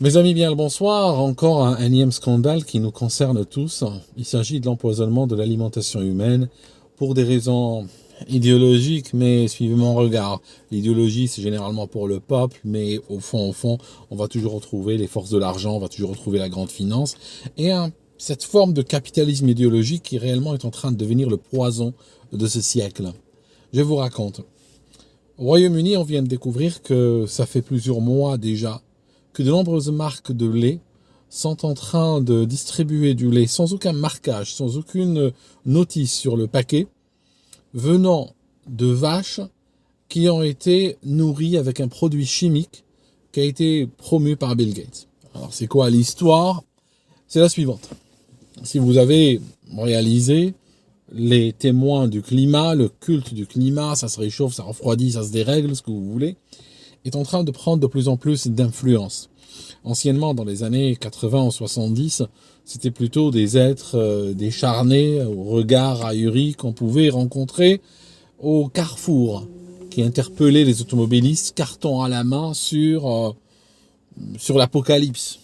Mes amis, bien le bonsoir. Encore un énième scandale qui nous concerne tous. Il s'agit de l'empoisonnement de l'alimentation humaine pour des raisons idéologiques, mais suivez mon regard. L'idéologie, c'est généralement pour le peuple, mais au fond, on va toujours retrouver les forces de l'argent, on va toujours retrouver la grande finance. Et cette forme de capitalisme idéologique qui réellement est en train de devenir le poison de ce siècle. Je vous raconte. Au Royaume-Uni, on vient de découvrir que ça fait plusieurs mois déjà que de nombreuses marques de lait sont en train de distribuer du lait sans aucun marquage, sans aucune notice sur le paquet, venant de vaches qui ont été nourries avec un produit chimique qui a été promu par Bill Gates. Alors c'est quoi l'histoire? C'est la suivante. Si vous avez réalisé les témoins du climat, le culte du climat, ça se réchauffe, ça refroidit, ça se dérègle, ce que vous voulez, est en train de prendre de plus en plus d'influence. Anciennement, dans les années 80 ou 70, c'était plutôt des êtres décharnés, au regard ahuri qu'on pouvait rencontrer au carrefour, qui interpellaient les automobilistes, carton à la main, sur l'apocalypse.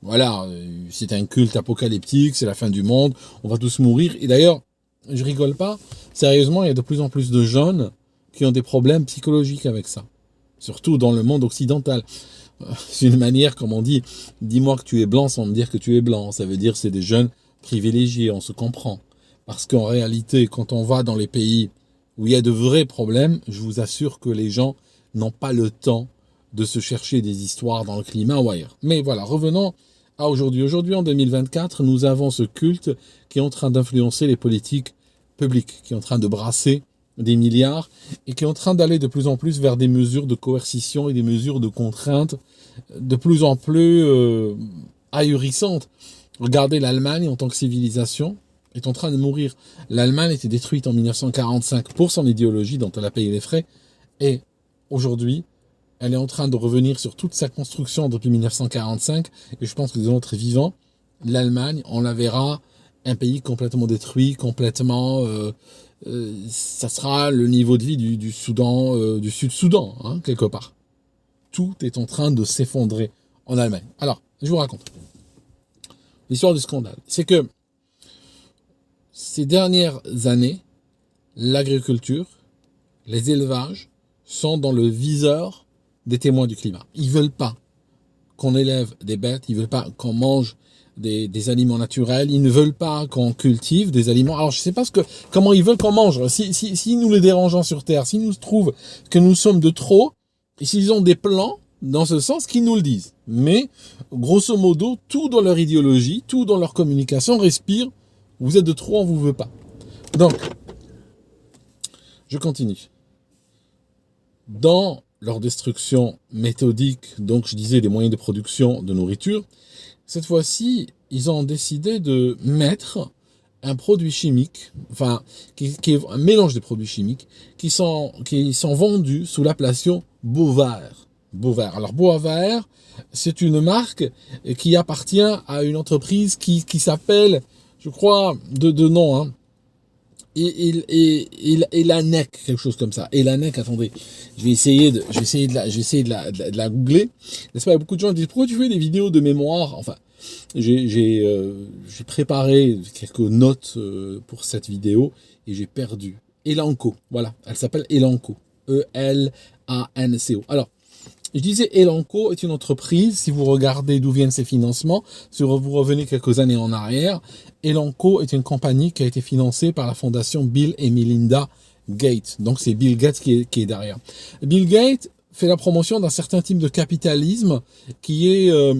Voilà, c'est un culte apocalyptique, c'est la fin du monde, on va tous mourir. Et d'ailleurs, je rigole pas, sérieusement, il y a de plus en plus de jeunes qui ont des problèmes psychologiques avec ça. Surtout dans le monde occidental. C'est une manière, comme on dit, dis-moi que tu es blanc sans me dire que tu es blanc. Ça veut dire que c'est des jeunes privilégiés, on se comprend. Parce qu'en réalité, quand on va dans les pays où il y a de vrais problèmes, je vous assure que les gens n'ont pas le temps de se chercher des histoires dans le climat ou ailleurs. Mais voilà, revenons à aujourd'hui. Aujourd'hui, en 2024, nous avons ce culte qui est en train d'influencer les politiques publiques, qui est en train de brasser des milliards et qui est en train d'aller de plus en plus vers des mesures de coercition et des mesures de contrainte de plus en plus ahurissantes. Regardez l'Allemagne en tant que civilisation est en train de mourir. L'Allemagne était détruite en 1945 pour son idéologie dont elle a payé les frais et aujourd'hui elle est en train de revenir sur toute sa construction depuis 1945 et je pense que de notre vivant, l'Allemagne, on la verra un pays complètement détruit, complètement ça sera le niveau de vie du Soudan, du Sud-Soudan, hein, quelque part. Tout est en train de s'effondrer en Allemagne. Alors, je vous raconte. L'histoire du scandale. C'est que ces dernières années, l'agriculture, les élevages sont dans le viseur des témoins du climat. Ils veulent pas qu'on élève des bêtes, ils veulent pas qu'on mange des aliments naturels, ils ne veulent pas qu'on cultive des aliments. Alors je sais pas comment ils veulent qu'on mange. Si nous les dérangeons sur Terre, s'ils nous trouvent que nous sommes de trop, et s'ils ont des plans dans ce sens, qu'ils nous le disent. Mais grosso modo, tout dans leur idéologie, tout dans leur communication respire. Vous êtes de trop, on vous veut pas. Donc, je continue. Dans leur destruction méthodique, donc je disais des moyens de production de nourriture, cette fois-ci, ils ont décidé de mettre un produit chimique, enfin, qui est un mélange de produits chimiques, qui sont vendus sous l'appellation Bovaer. Bovaer. Alors, Bovaer, c'est une marque qui appartient à une entreprise qui s'appelle, je crois, de nom, hein, et la NEC, quelque chose comme ça. Et la NEC, attendez, je vais essayer de la googler. N'est-ce pas, il y a beaucoup de gens qui disent, pourquoi tu fais des vidéos de mémoire? Enfin, j'ai préparé quelques notes pour cette vidéo et j'ai perdu. Elanco, voilà, elle s'appelle Elanco. E-L-A-N-C-O. Alors, je disais, Elanco est une entreprise, si vous regardez d'où viennent ses financements, si vous revenez quelques années en arrière, Elanco est une compagnie qui a été financée par la fondation Bill et Melinda Gates. Donc c'est Bill Gates qui est derrière. Bill Gates fait la promotion d'un certain type de capitalisme qui a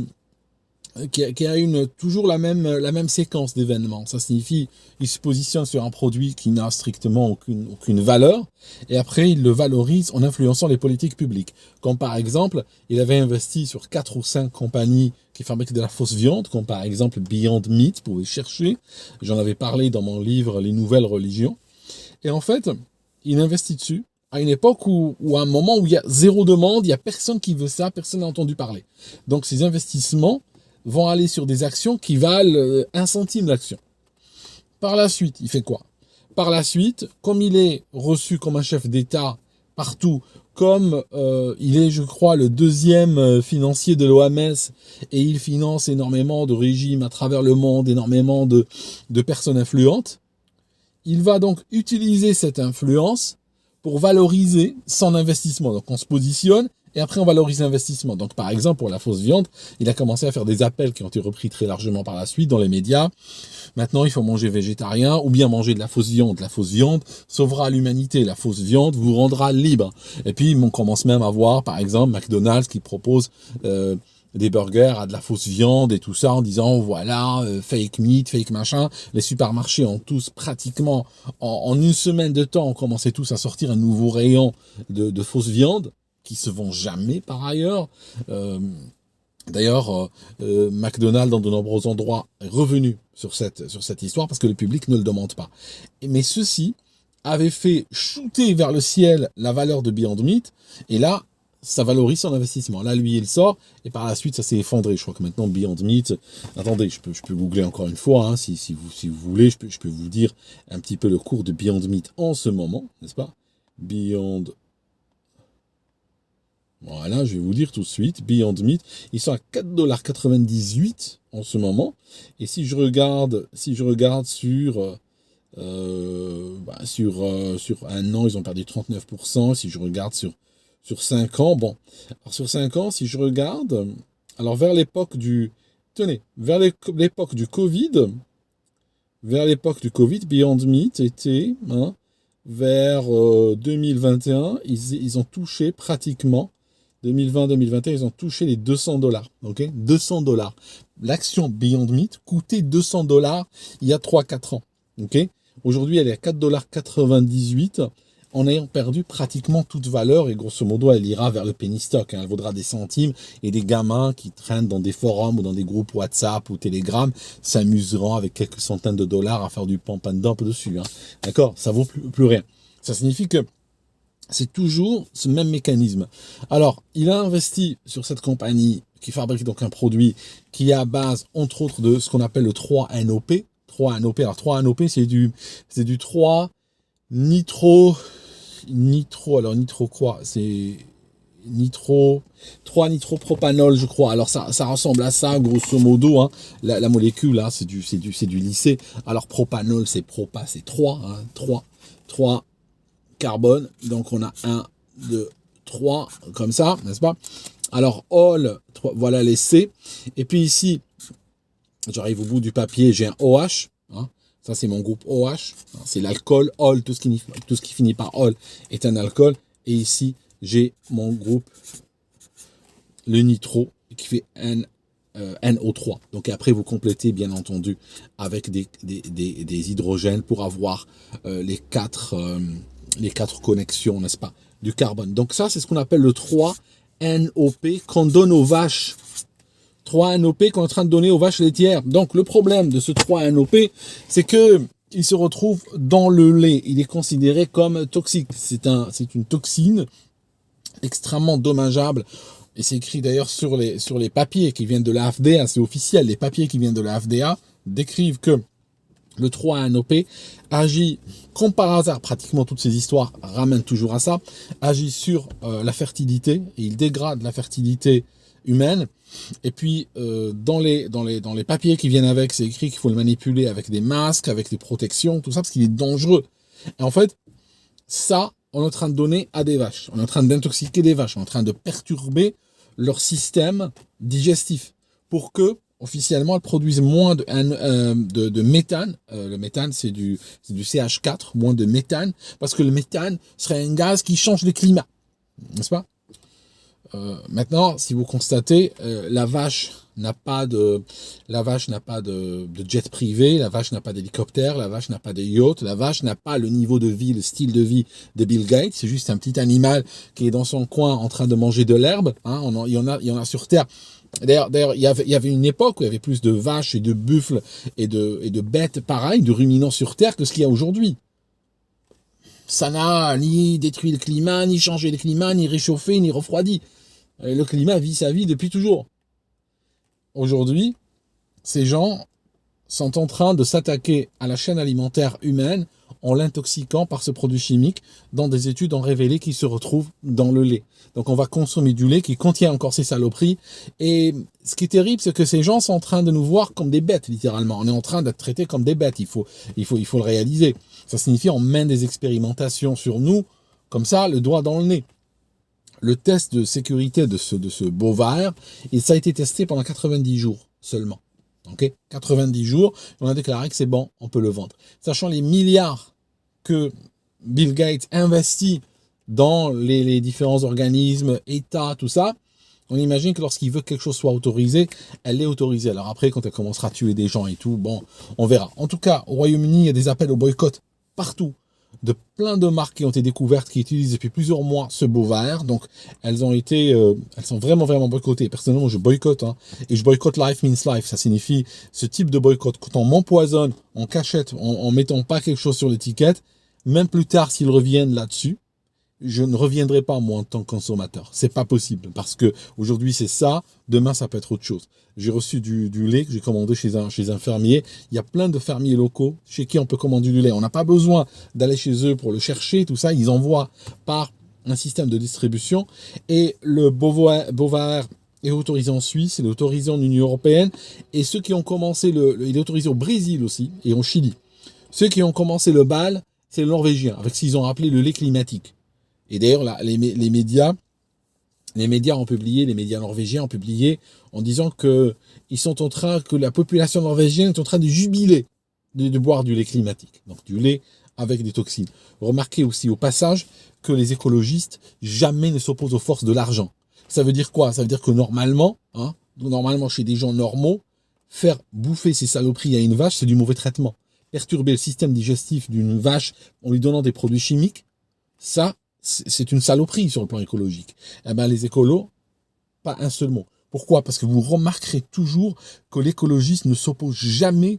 toujours la même séquence d'événements. Ça signifie il se positionne sur un produit qui n'a strictement aucune valeur et après il le valorise en influençant les politiques publiques. Comme par exemple, il avait investi sur 4 ou 5 compagnies qui fabriquent de la fausse viande, comme par exemple Beyond Meat, vous pouvez chercher. J'en avais parlé dans mon livre Les Nouvelles Religions. Et en fait, il investit dessus à une époque où à un moment où il y a zéro demande, il y a personne qui veut ça, personne n'a entendu parler. Donc ces investissements vont aller sur des actions qui valent 1 centime l'action. Par la suite, il fait quoi? Par la suite, comme il est reçu comme un chef d'État partout. Comme il est, je crois, le deuxième financier de l'OMS et il finance énormément de régimes à travers le monde, énormément de personnes influentes, il va donc utiliser cette influence pour valoriser son investissement. Donc on se positionne et après on valorise l'investissement. Donc par exemple pour la fausse viande, il a commencé à faire des appels qui ont été repris très largement par la suite dans les médias. Maintenant il faut manger végétarien ou bien manger de la fausse viande. La fausse viande sauvera l'humanité. La fausse viande vous rendra libre. Et puis on commence même à voir par exemple McDonald's qui propose des burgers à de la fausse viande et tout ça en disant voilà fake meat, fake machin. Les supermarchés ont tous pratiquement en une semaine de temps ont commencé tous à sortir un nouveau rayon de fausse viande qui se vend jamais par ailleurs. D'ailleurs, McDonald's dans de nombreux endroits est revenu sur cette histoire parce que le public ne le demande pas. Mais ceci avait fait shooter vers le ciel la valeur de Beyond Meat et là ça valorise son investissement. Là, lui, il sort, et par la suite, ça s'est effondré. Je crois que maintenant, Beyond Meat... Attendez, je peux googler encore une fois, hein, si vous voulez, je peux vous dire un petit peu le cours de Beyond Meat en ce moment, n'est-ce pas? Beyond... Voilà, je vais vous dire tout de suite, Beyond Meat, ils sont à 4,98$ en ce moment. Et si je regarde sur un an, ils ont perdu 39%. Si je regarde sur 5 ans, bon, alors sur 5 ans, si je regarde, alors vers l'époque du Covid, Beyond Meat était, vers 2021, ils ont touché pratiquement, 2020-2021, ils ont touché les $200, ok, $200. L'action Beyond Meat coûtait $200 il y a 3-4 ans, ok. Aujourd'hui, elle est à 4,98$ en ayant perdu pratiquement toute valeur et grosso modo, elle ira vers le penny stock. Elle vaudra des centimes et des gamins qui traînent dans des forums ou dans des groupes WhatsApp ou Telegram s'amuseront avec quelques centaines de dollars à faire du pump and dump dessus. D'accord? Ça vaut plus rien. Ça signifie que c'est toujours ce même mécanisme. Alors, il a investi sur cette compagnie qui fabrique donc un produit qui est à base, entre autres, de ce qu'on appelle le 3-NOP. 3-NOP. Alors, 3-NOP, c'est du 3 alors nitro quoi? C'est 3 nitropropanol, je crois. Alors ça ressemble à ça, grosso modo, hein. La molécule, là, c'est du lycée. Alors propanol, c'est 3, hein, 3 carbone. Donc on a 1, 2, 3, comme ça, n'est-ce pas? Alors all, voilà les C. Et puis ici, j'arrive au bout du papier, j'ai un OH, hein. Ça, c'est mon groupe OH. C'est l'alcool. All, tout ce qui finit par all est un alcool. Et ici, j'ai mon groupe, le nitro, qui fait NO3. Donc après, vous complétez, bien entendu, avec des hydrogènes pour avoir les quatre connexions, n'est-ce pas, du carbone. Donc ça, c'est ce qu'on appelle le 3-NOP qu'on donne aux vaches. 3-NOP qu'on est en train de donner aux vaches laitières. Donc le problème de ce 3-NOP, c'est que il se retrouve dans le lait. Il est considéré comme toxique. C'est une toxine extrêmement dommageable. Et c'est écrit d'ailleurs sur les papiers qui viennent de la FDA, c'est officiel. Les papiers qui viennent de la FDA décrivent que le 3-NOP agit, comme par hasard, pratiquement toutes ces histoires ramènent toujours à ça, agit sur la fertilité et il dégrade la fertilité humaine. Et puis dans les papiers qui viennent avec, c'est écrit qu'il faut le manipuler avec des masques, avec des protections, tout ça, parce qu'il est dangereux. Et en fait, ça, on est en train de donner à des vaches. On est en train d'intoxiquer des vaches. On est en train de perturber leur système digestif pour que, officiellement, elles produisent moins de méthane. Le méthane, c'est du CH4, moins de méthane, parce que le méthane serait un gaz qui change le climat. N'est-ce pas? Maintenant, si vous constatez, la vache n'a pas de jet privé, la vache n'a pas d'hélicoptère, la vache n'a pas de yacht, la vache n'a pas le niveau de vie, le style de vie de Bill Gates. C'est juste un petit animal qui est dans son coin en train de manger de l'herbe. Hein, il y en a sur Terre. D'ailleurs, il y avait une époque où il y avait plus de vaches et de buffles et de bêtes pareilles, de ruminants sur Terre que ce qu'il y a aujourd'hui. Ça n'a ni détruit le climat, ni changé le climat, ni réchauffé, ni refroidi. Le climat vit sa vie depuis toujours. Aujourd'hui, ces gens sont en train de s'attaquer à la chaîne alimentaire humaine en l'intoxiquant par ce produit chimique. Dans des études, ont révélé qu'il se retrouve dans le lait. Donc on va consommer du lait qui contient encore ces saloperies. Et ce qui est terrible, c'est que ces gens sont en train de nous voir comme des bêtes, littéralement. On est en train d'être traités comme des bêtes. Il faut le réaliser. Ça signifie on mène des expérimentations sur nous, comme ça, le doigt dans le nez. Le test de sécurité de ce bovin, et ça a été testé pendant 90 jours seulement. Ok, 90 jours, on a déclaré que c'est bon, on peut le vendre. Sachant les milliards que Bill Gates investit dans les différents organismes, États, tout ça, on imagine que lorsqu'il veut que quelque chose soit autorisé, elle est autorisée. Alors après, quand elle commencera à tuer des gens et tout, bon, on verra. En tout cas, au Royaume-Uni, il y a des appels au boycott partout, de plein de marques qui ont été découvertes, qui utilisent depuis plusieurs mois ce bovin. Donc, elles sont vraiment boycottées. Personnellement, je boycotte, et je boycotte Life Means Life. Ça signifie ce type de boycott. Quand on m'empoisonne en cachette, en mettant pas quelque chose sur l'étiquette, même plus tard, s'ils reviennent là-dessus, je ne reviendrai pas, moi, en tant que consommateur. C'est pas possible. Parce que aujourd'hui, c'est ça. Demain, ça peut être autre chose. J'ai reçu du lait que j'ai commandé chez un fermier. Il y a plein de fermiers locaux chez qui on peut commander du lait. On n'a pas besoin d'aller chez eux pour le chercher, tout ça. Ils envoient par un système de distribution. Et le bovin est autorisé en Suisse, il est autorisé en Union européenne. Et ceux qui ont commencé il est autorisé au Brésil aussi et au Chili. Ceux qui ont commencé le bal, c'est le norvégien, avec ce qu'ils ont appelé le lait climatique. Et d'ailleurs, les médias ont publié, les médias norvégiens ont publié en disant que la population norvégienne est en train de jubiler de boire du lait climatique. Donc du lait avec des toxines. Remarquez aussi au passage que les écologistes jamais ne s'opposent aux forces de l'argent. Ça veut dire quoi? Ça veut dire que normalement chez des gens normaux, faire bouffer ces saloperies à une vache, c'est du mauvais traitement. Perturber le système digestif d'une vache en lui donnant des produits chimiques, ça, c'est une saloperie sur le plan écologique. Eh ben, les écolos, pas un seul mot. Pourquoi? Parce que vous remarquerez toujours que l'écologiste ne s'oppose jamais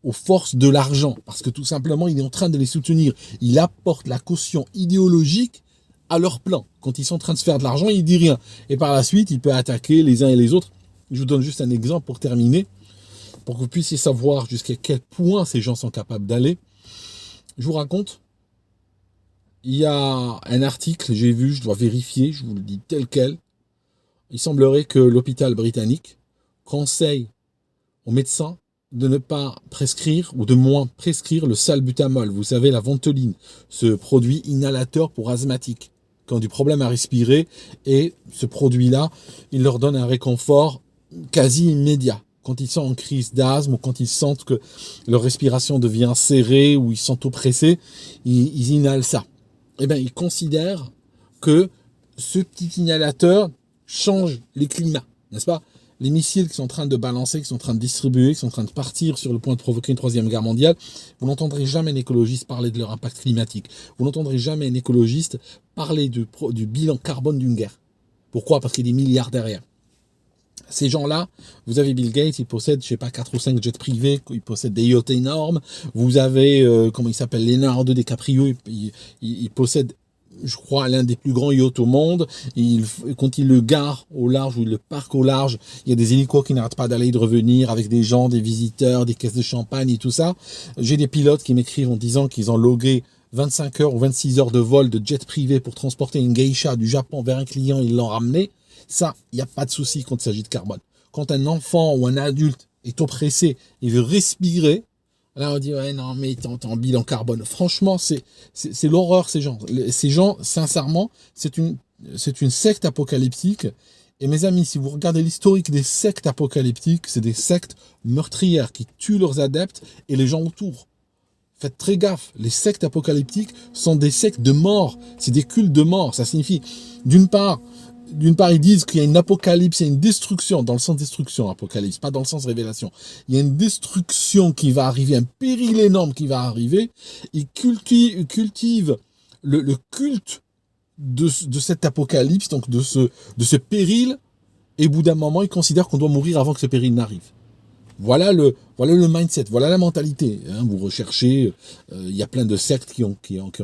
aux forces de l'argent. Parce que tout simplement, il est en train de les soutenir. Il apporte la caution idéologique à leur plan. Quand ils sont en train de se faire de l'argent, il dit rien. Et par la suite, il peut attaquer les uns et les autres. Je vous donne juste un exemple pour terminer, pour que vous puissiez savoir jusqu'à quel point ces gens sont capables d'aller. Je vous raconte. Il y a un article, j'ai vu, je dois vérifier, je vous le dis tel quel. Il semblerait que l'hôpital britannique conseille aux médecins de ne pas prescrire, ou de moins prescrire le salbutamol. Vous savez, la ventoline, ce produit inhalateur pour asthmatiques, qui ont du problème à respirer. Et ce produit-là, il leur donne un réconfort quasi immédiat. Quand ils sont en crise d'asthme ou quand ils sentent que leur respiration devient serrée ou ils sont oppressés, ils inhalent ça. Eh bien, ils considèrent que ce petit inhalateur change les climats, n'est-ce pas? Les missiles qui sont en train de balancer, qui sont en train de distribuer, qui sont en train de partir sur le point de provoquer une troisième guerre mondiale, vous n'entendrez jamais un écologiste parler de leur impact climatique. Vous n'entendrez jamais un écologiste parler du bilan carbone d'une guerre. Pourquoi? Parce qu'il y a des milliards derrière. Ces gens-là, vous avez Bill Gates, il possède, 4 ou 5 jets privés, il possède des yachts énormes. Vous avez, comment il s'appelle, Leonardo DiCaprio, il possède, je crois, l'un des plus grands yachts au monde. Quand il le gare au large ou il le parque au large, il y a des hélicos qui n'arrêtent pas d'aller et de revenir avec des gens, des visiteurs, des caisses de champagne et tout ça. J'ai des pilotes qui m'écrivent en disant qu'ils ont logué 25 heures ou 26 heures de vol de jet privé pour transporter une geisha du Japon vers un client, ils l'ont ramené. Ça, il n'y a pas de souci quand il s'agit de carbone. Quand un enfant ou un adulte est oppressé, il veut respirer, là on dit ouais non mais t'es en bilan carbone. Franchement, c'est l'horreur ces gens. Ces gens, sincèrement, c'est une secte apocalyptique. Et mes amis, si vous regardez l'historique des sectes apocalyptiques, c'est des sectes meurtrières qui tuent leurs adeptes et les gens autour. Faites très gaffe, les sectes apocalyptiques sont des sectes de mort, c'est des cultes de mort. Ça signifie, d'une part, ils disent qu'il y a une apocalypse, il y a une destruction, dans le sens destruction, apocalypse, pas dans le sens révélation. Il y a une destruction qui va arriver, un péril énorme qui va arriver. Ils cultivent le culte de cet apocalypse, donc de ce péril, et au bout d'un moment, ils considèrent qu'on doit mourir avant que ce péril n'arrive. Voilà le mindset, voilà la mentalité. Hein. Vous recherchez, il y a plein de sectes qui ont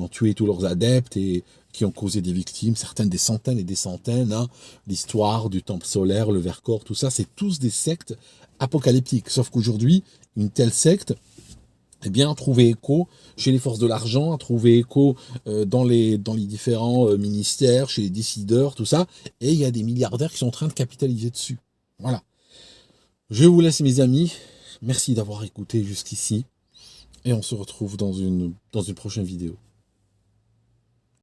tué tous leurs adeptes et qui ont causé des victimes, certaines des centaines et des centaines. Hein. L'histoire du temple solaire, le Vercors, tout ça, c'est tous des sectes apocalyptiques. Sauf qu'aujourd'hui, une telle secte, eh bien, a trouvé écho chez les forces de l'argent, a trouvé écho dans les différents ministères, chez les décideurs, tout ça. Et il y a des milliardaires qui sont en train de capitaliser dessus. Voilà. Je vous laisse, mes amis. Merci d'avoir écouté jusqu'ici. Et on se retrouve dans une prochaine vidéo.